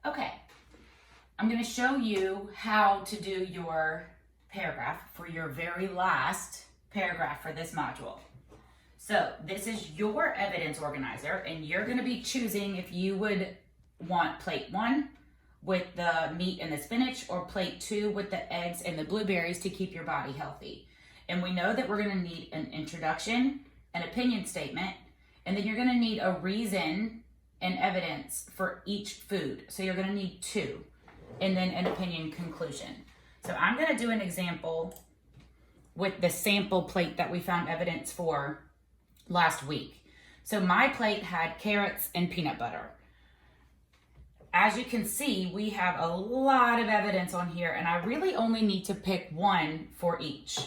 Okay, I'm going to show you how to do your paragraph for your very last paragraph for this module. So this is your evidence organizer, and you're going to be choosing if you would want plate 1 with the meat and the spinach, or plate 2 with the eggs and the blueberries to keep your body healthy. And we know that we're going to need an introduction, an opinion statement, and then you're going to need a reason and evidence for each food. So you're going to need 2, and then an opinion conclusion. So I'm going to do an example with the sample plate that we found evidence for last week. So my plate had carrots and peanut butter. As you can see, we have a lot of evidence on here, and I really only need to pick 1 for each.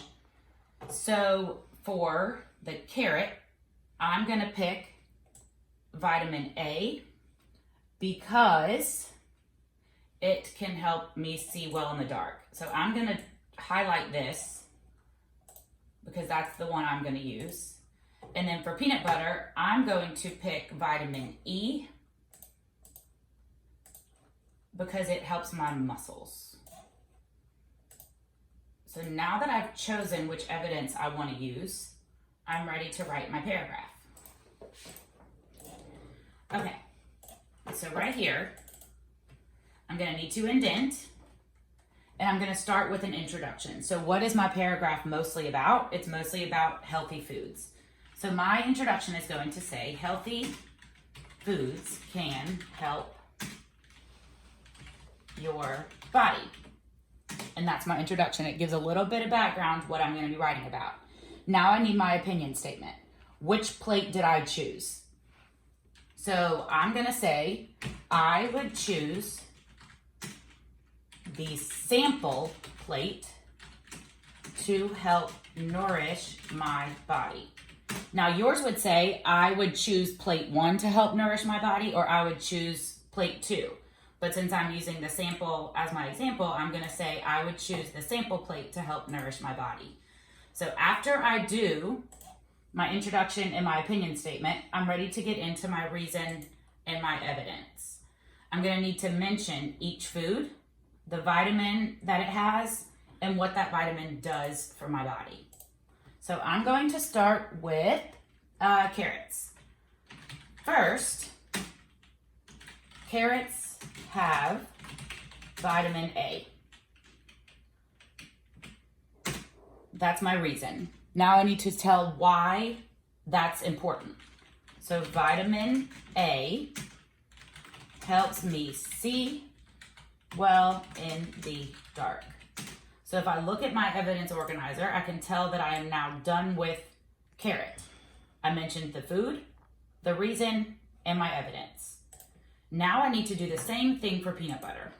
So for the carrot, I'm going to pick vitamin A because it can help me see well in the dark. So I'm going to highlight this because that's the one I'm going to use. And then for peanut butter, I'm going to pick vitamin E because it helps my muscles. So now that I've chosen which evidence I want to use, I'm ready to write my paragraph. Okay, so right here, I'm going to need to indent, and I'm going to start with an introduction. So what is my paragraph mostly about? It's mostly about healthy foods. So my introduction is going to say, healthy foods can help your body. And that's my introduction. It gives a little bit of background what I'm going to be writing about. Now I need my opinion statement. Which plate did I choose? So I'm going to say, I would choose the sample plate to help nourish my body. Now yours would say, I would choose plate 1 to help nourish my body, or I would choose plate 2. But since I'm using the sample as my example, I'm going to say I would choose the sample plate to help nourish my body. So after I do my introduction and my opinion statement, I'm ready to get into my reason and my evidence. I'm going to need to mention each food, the vitamin that it has, and what that vitamin does for my body. So I'm going to start with carrots. First, carrots have vitamin A. That's my reason. Now I need to tell why that's important. So vitamin A helps me see well in the dark. So if I look at my evidence organizer, I can tell that I am now done with carrot. I mentioned the food, the reason, and my evidence. Now I need to do the same thing for peanut butter.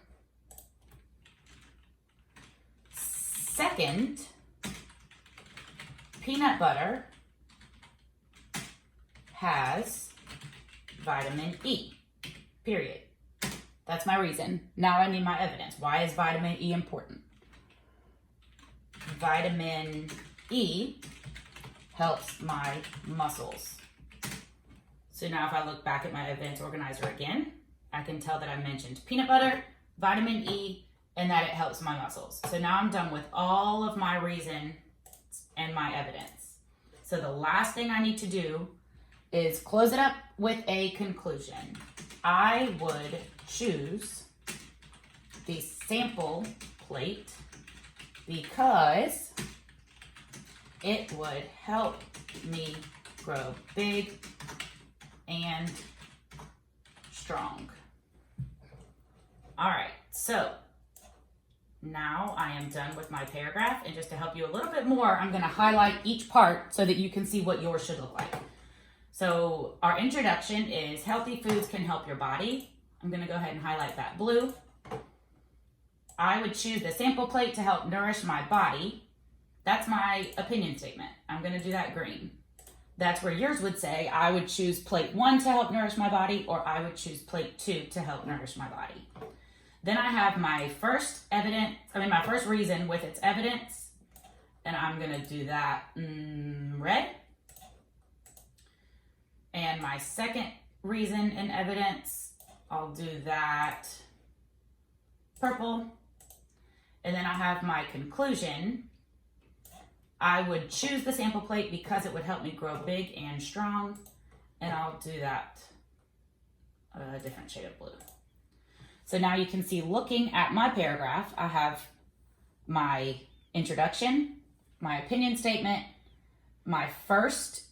Second, peanut butter has vitamin E, period. That's my reason. Now I need my evidence. Why is vitamin E important? Vitamin E helps my muscles. So now if I look back at my evidence organizer again, I can tell that I mentioned peanut butter, vitamin E, and that it helps my muscles. So now I'm done with all of my reason and my evidence. So the last thing I need to do is close it up with a conclusion. I would choose the sample plate because it would help me grow big and strong. All right, so now I am done with my paragraph, and just to help you a little bit more, I'm going to highlight each part so that you can see what yours should look like. So our introduction is healthy foods can help your body. I'm going to go ahead and highlight that blue. I would choose the sample plate to help nourish my body. That's my opinion statement. I'm going to do that green. That's where yours would say, I would choose plate 1 to help nourish my body, or I would choose plate 2 to help nourish my body. Then I have my first reason with its evidence, and I'm going to do that red. And my second reason and evidence, I'll do that purple. And then I have my conclusion. I would choose the sample plate because it would help me grow big and strong. And I'll do that a different shade of blue. So now you can see, looking at my paragraph, I have my introduction, my opinion statement, my first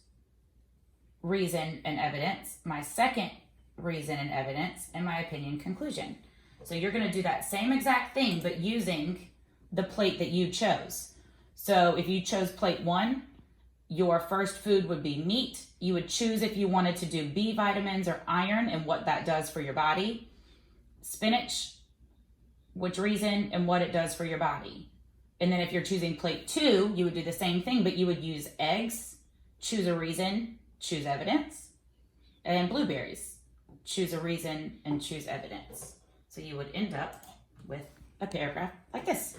reason and evidence, my second reason and evidence, and my opinion conclusion. So you're going to do that same exact thing, but using the plate that you chose. So if you chose plate 1, your first food would be meat. You would choose if you wanted to do B vitamins or iron and what that does for your body. Spinach, which reason and what it does for your body. And then if you're choosing plate 2, you would do the same thing, but you would use eggs, choose a reason, choose evidence, and blueberries, choose a reason and choose evidence. So you would end up with a paragraph like this.